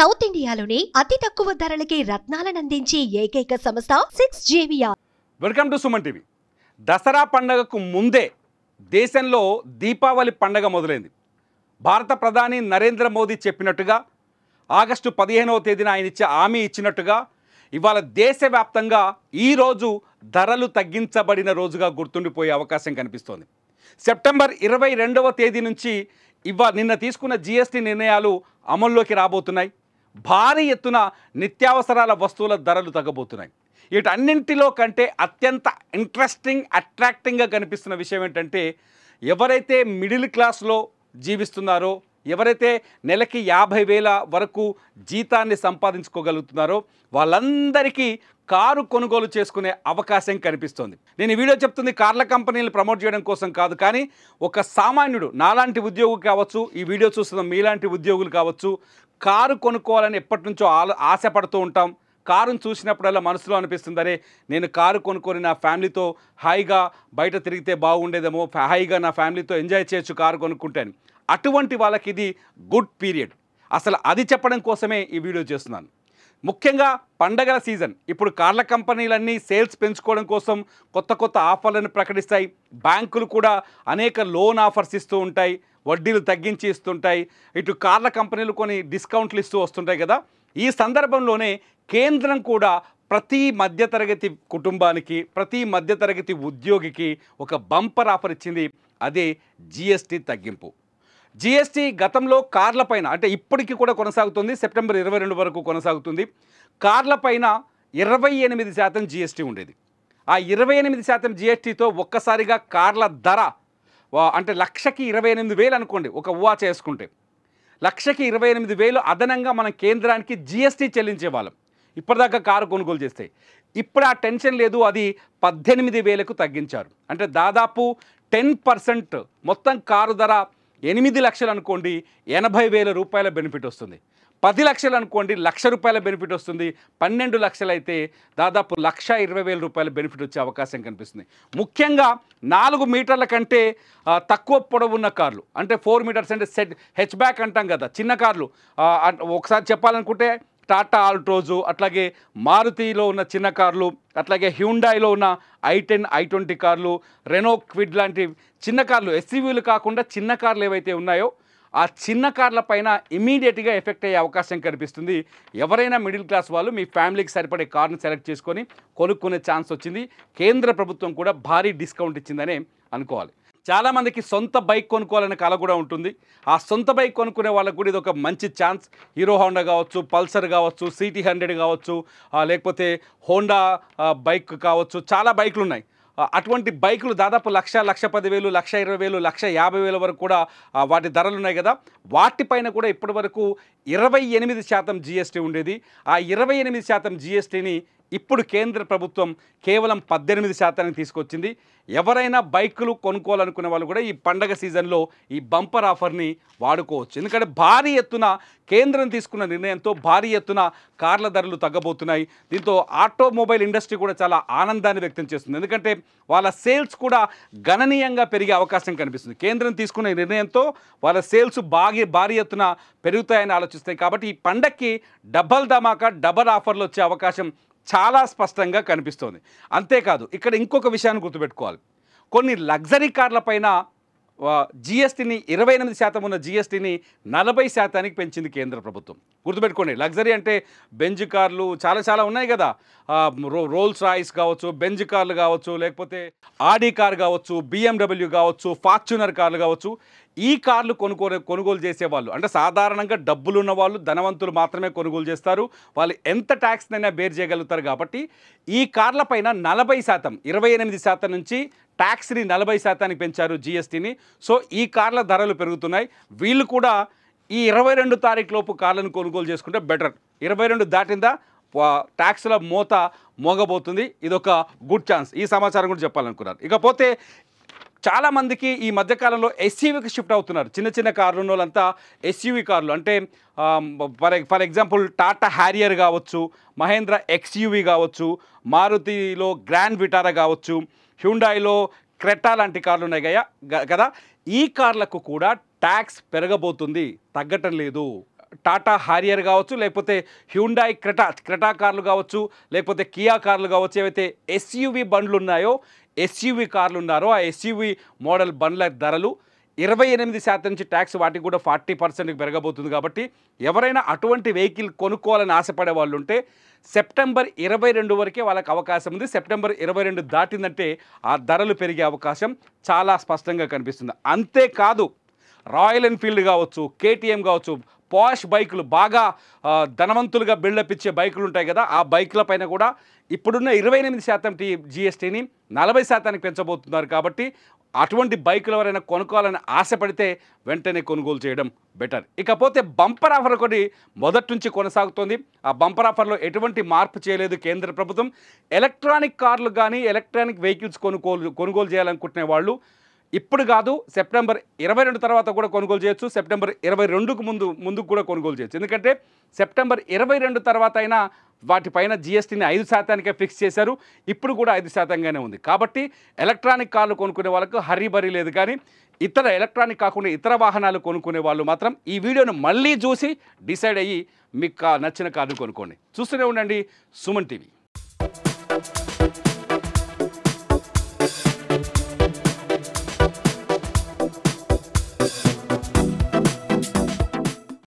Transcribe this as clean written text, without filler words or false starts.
South ఇండియాలోని అతి తక్కువ ధరలకి రత్నాలనందించే ఏకైక సంస్థ 6JVR. Welcome to Suman TV. Dasara పండగకు ముందే దేశంలో దీపావళి పండగ మొదలైంది. భారత ప్రధాని నరేంద్ర మోదీ చెప్పినట్టుగా ఆగస్టు 15వ తేదీన ఆయన హామీ ఇచ్చినట్టుగా ఇవాళ దేశవ్యాప్తంగా ఈరోజు ధరలు తగ్గించబడిన రోజుగా గుర్తుండిపోయే అవకాశం కనిపిస్తోంది. సెప్టెంబర్ 22వ తేదీ నుంచి నిన్న తీసుకున్న జీఎస్టీ నిర్ణయాలు అమల్లోకి రాబోతున్నాయి. భారీ ఎత్తున నిత్యావసరాల వస్తువుల ధరలు తగ్గబోతున్నాయి. వీటన్నింటిలో కంటే అత్యంత ఇంట్రెస్టింగ్ అట్రాక్టింగ్గా కనిపిస్తున్న విషయం ఏంటంటే, ఎవరైతే మిడిల్ క్లాస్లో జీవిస్తున్నారో, ఎవరైతే నెలకి 50,000 వరకు జీతాన్ని సంపాదించుకోగలుగుతున్నారో వాళ్ళందరికీ కారు కొనుగోలు చేసుకునే అవకాశం కనిపిస్తోంది. నేను ఈ వీడియో చెప్తుంది కార్ల కంపెనీలు ప్రమోట్ చేయడం కోసం కాదు, కానీ ఒక సామాన్యుడు నాలాంటి ఉద్యోగులు కావచ్చు, ఈ వీడియో చూస్తున్న మీలాంటి ఉద్యోగులు కావచ్చు, కారు కొనుక్కోవాలని ఎప్పటి నుంచో ఆశపడుతూ ఉంటాం. కారును చూసినప్పుడల్లా మనసులో అనిపిస్తుంది, అరే నేను కారు కొనుక్కొని నా ఫ్యామిలీతో హాయిగా బయట తిరిగితే బాగుండేదేమో, హాయిగా నా ఫ్యామిలీతో ఎంజాయ్ చేయొచ్చు కారు కొనుక్కుంటాను. అటువంటి వాళ్ళకి ఇది గుడ్ పీరియడ్. అసలు అది చెప్పడం కోసమే ఈ వీడియో చేస్తున్నాను. ముఖ్యంగా పండగల సీజన్. ఇప్పుడు కార్ల కంపెనీలన్నీ సేల్స్ పెంచుకోవడం కోసం కొత్త కొత్త ఆఫర్లను ప్రకటిస్తాయి. బ్యాంకులు కూడా అనేక లోన్ ఆఫర్స్ ఇస్తూ ఉంటాయి, వడ్డీలు తగ్గించి ఇస్తుంటాయి. ఇటు కార్ల కంపెనీలు కొన్ని డిస్కౌంట్లు ఇస్తూ వస్తుంటాయి కదా. ఈ సందర్భంలోనే కేంద్రం కూడా ప్రతి మధ్యతరగతి కుటుంబానికి, ప్రతి మధ్యతరగతి ఉద్యోగికి ఒక బంపర్ ఆఫర్ ఇచ్చింది. అదే జీఎస్టీ తగ్గింపు. జీఎస్టీ గతంలో కార్లపైన, అంటే ఇప్పటికీ కూడా కొనసాగుతుంది, సెప్టెంబర్ 22 వరకు కొనసాగుతుంది. కార్లపైన 28% జీఎస్టీ ఉండేది. ఆ 28% జీఎస్టీతో ఒక్కసారిగా కార్ల ధర అంటే లక్షకి 28,000 అనుకోండి, ఒక ఊహ చేసుకుంటే లక్షకి 28,000 అదనంగా మనం కేంద్రానికి జీఎస్టీ చెల్లించేవాళ్ళం ఇప్పటిదాకా కారు కొనుగోలు చేస్తే. ఇప్పుడు ఆ టెన్షన్ లేదు, అది 18,000కు తగ్గించారు. అంటే దాదాపు 10% మొత్తం కారు ధర 8 లక్షలు అనుకోండి, 80,000 రూపాయల బెనిఫిట్ వస్తుంది. 10 లక్షలు అనుకోండి, ₹1,00,000 బెనిఫిట్ వస్తుంది. 12 లక్షలు అయితే దాదాపు 1,20,000 రూపాయల బెనిఫిట్ వచ్చే అవకాశం కనిపిస్తుంది. ముఖ్యంగా 4 మీటర్ల కంటే తక్కువ పొడవున్న కార్లు, అంటే 4 మీటర్స్ అంటే హెచ్ బ్యాక్ అంటాం కదా, చిన్న కార్లు. ఒకసారి చెప్పాలనుకుంటే టాటా ఆల్ట్రోజు, అట్లాగే మారుతిలో ఉన్న చిన్న కార్లు, అట్లాగే హ్యూండాయిలో ఉన్న i10, i20 కార్లు, రెనో క్విడ్ లాంటి చిన్న కార్లు, ఎస్యూవీలు కాకుండా చిన్న కార్లు ఏవైతే ఉన్నాయో ఆ చిన్న కార్ల పైన ఇమీడియట్గా ఎఫెక్ట్ అయ్యే అవకాశం కనిపిస్తుంది. ఎవరైనా మిడిల్ క్లాస్ వాళ్ళు మీ ఫ్యామిలీకి సరిపడే కార్ని సెలెక్ట్ చేసుకొని కొనుక్కునే ఛాన్స్ వచ్చింది. కేంద్ర ప్రభుత్వం కూడా భారీ డిస్కౌంట్ ఇచ్చిందనే అనుకోవాలి. చాలామందికి సొంత బైక్ కొనుక్కోవాలనే కల కూడా ఉంటుంది. ఆ సొంత బైక్ కొనుక్కునే వాళ్ళకు కూడా ఇది ఒక మంచి ఛాన్స్. హీరో హోండా కావచ్చు, పల్సర్ కావచ్చు, CT100 కావచ్చు, లేకపోతే హోండా బైక్ కావచ్చు, చాలా బైకులు ఉన్నాయి. అటువంటి బైకులు దాదాపు 1,00,000, 1,10,000, 1,20,000, 1,50,000 వరకు కూడా వాటి ధరలు ఉన్నాయి కదా. వాటిపైన కూడా ఇప్పటి వరకు 28% జీఎస్టీ ఉండేది. ఆ 28% జీఎస్టీని ఇప్పుడు కేంద్ర ప్రభుత్వం కేవలం 18%కి తీసుకొచ్చింది. ఎవరైనా బైకులు కొనుక్కోవాలనుకునే వాళ్ళు కూడా ఈ పండగ సీజన్లో ఈ బంపర్ ఆఫర్ని వాడుకోవచ్చు. ఎందుకంటే భారీ ఎత్తున కేంద్రం తీసుకున్న నిర్ణయంతో భారీ ఎత్తున కార్ల ధరలు తగ్గబోతున్నాయి. దీంతో ఆటోమొబైల్ ఇండస్ట్రీ కూడా చాలా ఆనందాన్ని వ్యక్తం చేస్తుంది. ఎందుకంటే వాళ్ళ సేల్స్ కూడా గణనీయంగా పెరిగే అవకాశం కనిపిస్తుంది. కేంద్రం తీసుకున్న నిర్ణయంతో వాళ్ళ సేల్స్ భారీ ఎత్తున పెరుగుతాయని ఆలోచిస్తాయి. కాబట్టి ఈ పండగకి డబల్ ధమాకా, డబల్ ఆఫర్లు వచ్చే అవకాశం చాలా స్పష్టంగా కనిపిస్తోంది. అంతేకాదు, ఇక్కడ ఇంకొక విషయాన్ని గుర్తుపెట్టుకోవాలి. కొన్ని లగ్జరీ కార్ల పైన జీఎస్టీని 28% ఉన్న జీఎస్టీని 40%కి పెంచింది కేంద్ర ప్రభుత్వం. గుర్తుపెట్టుకోండి, లగ్జరీ అంటే బెంజ్ కార్లు చాలా ఉన్నాయి కదా. రోల్స్ రాయిస్ కావచ్చు, బెంజ్ కార్లు కావచ్చు, లేకపోతే ఆడి కార్ కావచ్చు, BMW కావచ్చు, ఫార్చునర్ కార్లు కావచ్చు. ఈ కార్లు కొనుగోలు చేసేవాళ్ళు, అంటే సాధారణంగా డబ్బులు ఉన్న వాళ్ళు, ధనవంతులు మాత్రమే కొనుగోలు చేస్తారు. వాళ్ళు ఎంత ట్యాక్స్నైనా బేర్ చేయగలుగుతారు. కాబట్టి ఈ కార్ల పైన 40%, 28% నుంచి ట్యాక్స్ని 40%కి పెంచారు జీఎస్టీని. సో ఈ కార్ల ధరలు పెరుగుతున్నాయి. వీళ్ళు కూడా ఈ 22 తారీఖు లోపు కార్లను కొనుగోలు చేసుకుంటే బెటర్. 22 దాటిందా ట్యాక్స్ల మోత మోగబోతుంది. ఇదొక గుడ్ ఛాన్స్. ఈ సమాచారం కూడా చెప్పాలనుకున్నారు. ఇకపోతే చాలామందికి ఈ మధ్యకాలంలో ఎస్యూవీకి షిఫ్ట్ అవుతున్నారు. చిన్న చిన్న కార్లు ఉన్న వాళ్ళంతా ఎస్యూవీ కార్లు, అంటే ఫర్ ఎగ్జాంపుల్ టాటా హ్యారియర్ కావచ్చు, మహేంద్ర XUV కావచ్చు, మారుతిలో గ్రాండ్ విటారా కావచ్చు, హ్యుండాయిలో క్రెటా లాంటి కార్లు ఉన్నాయి కదా. ఈ కార్లకు కూడా ట్యాక్స్ పెరగబోతుంది, తగ్గటం లేదు. టాటా హారియర్ కావచ్చు, లేకపోతే హ్యుండాయ్ క్రెటా కార్లు కావచ్చు, లేకపోతే కియా కార్లు కావచ్చు, ఏవైతే ఎస్యూవి బండ్లు ఉన్నాయో, ఎస్యూవి కార్లు ఉన్నారో ఆ ఎస్యూవి మోడల్ బండ్ల ధరలు 28% నుంచి ట్యాక్స్ వాటికి కూడా 40% పెరగబోతుంది. కాబట్టి ఎవరైనా అటువంటి వెహికల్ కొనుక్కోవాలని ఆశపడే వాళ్ళు ఉంటే సెప్టెంబర్ 22 వరకే వాళ్ళకి అవకాశం ఉంది. సెప్టెంబర్ 22 దాటిందంటే ఆ ధరలు పెరిగే అవకాశం చాలా స్పష్టంగా కనిపిస్తుంది. అంతేకాదు రాయల్ ఎన్ఫీల్డ్ కావచ్చు, కేటీఎం కావచ్చు, పాష్ బైకులు బాగా ధనవంతులుగా బిల్డప్ ఇచ్చే బైకులు ఉంటాయి కదా, ఆ బైకుల పైన కూడా ఇప్పుడున్న 28% జీఎస్టీని 40% పెంచబోతున్నారు. కాబట్టి అటువంటి బైకులు ఎవరైనా కొనుక్కోవాలని ఆశపడితే వెంటనే కొనుగోలు చేయడం బెటర్. ఇకపోతే బంపర్ ఆఫర్ ఒకటి మొదటి నుంచి కొనసాగుతోంది. ఆ బంపర్ ఆఫర్లో ఎటువంటి మార్పు చేయలేదు కేంద్ర ప్రభుత్వం. ఎలక్ట్రానిక్ కార్లు కానీ ఎలక్ట్రానిక్ వెహికల్స్ కొనుగోలు చేయాలనుకుంటునే వాళ్ళు ఇప్పుడు కాదు, సెప్టెంబర్ 22 తర్వాత కూడా కొనుగోలు చేయొచ్చు. సెప్టెంబర్ 22కు ముందుకు కూడా కొనుగోలు చేయొచ్చు. ఎందుకంటే సెప్టెంబర్ 22 తర్వాత అయినా వాటిపైన జీఎస్టీని 5%కే ఫిక్స్ చేశారు. ఇప్పుడు కూడా 5%గానే ఉంది. కాబట్టి ఎలక్ట్రానిక్ కార్లు కొనుక్కునే వాళ్ళకు హరీబరీ లేదు. కానీ ఇతర ఎలక్ట్రానిక్ కాకుండా ఇతర వాహనాలు కొనుక్కునే వాళ్ళు మాత్రం ఈ వీడియోను మళ్ళీ చూసి డిసైడ్ అయ్యి మీకు నచ్చిన కార్లు కొనుక్కోండి. చూస్తూనే ఉండండి సుమన్ టీవీ.